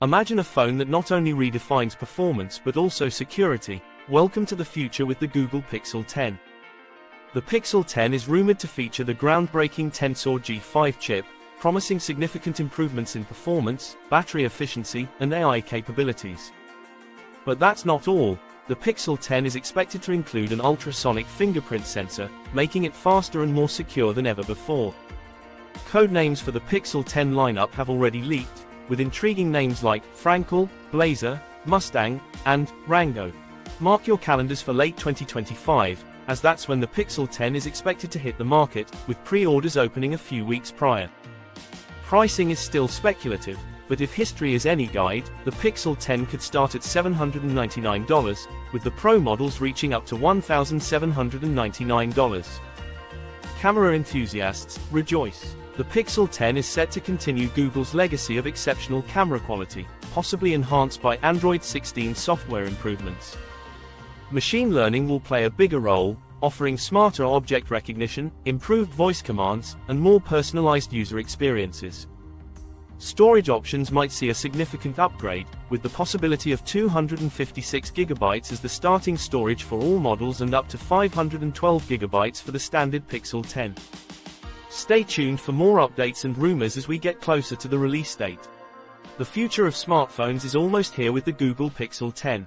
Imagine a phone that not only redefines performance but also security. Welcome to the future with the Google Pixel 10. The Pixel 10 is rumored to feature the groundbreaking Tensor G5 chip, promising significant improvements in performance, battery efficiency, and AI capabilities. But that's not all. The Pixel 10 is expected to include an ultrasonic fingerprint sensor, making it faster and more secure than ever before. Code names for the Pixel 10 lineup have already leaked, with intriguing names like Frankel, Blazer, Mustang, and Rango. Mark your calendars for late 2025, as that's when the Pixel 10 is expected to hit the market, with pre-orders opening a few weeks prior. Pricing is still speculative, but if history is any guide, the Pixel 10 could start at $799, with the Pro models reaching up to $1,799. Camera enthusiasts, rejoice! The Pixel 10 is set to continue Google's legacy of exceptional camera quality, possibly enhanced by Android 16 software improvements. Machine learning will play a bigger role, offering smarter object recognition, improved voice commands, and more personalized user experiences. Storage options might see a significant upgrade, with the possibility of 256 GB as the starting storage for all models and up to 512 GB for the standard Pixel 10. Stay tuned for more updates and rumors as we get closer to the release date. The future of smartphones is almost here with the Google Pixel 10.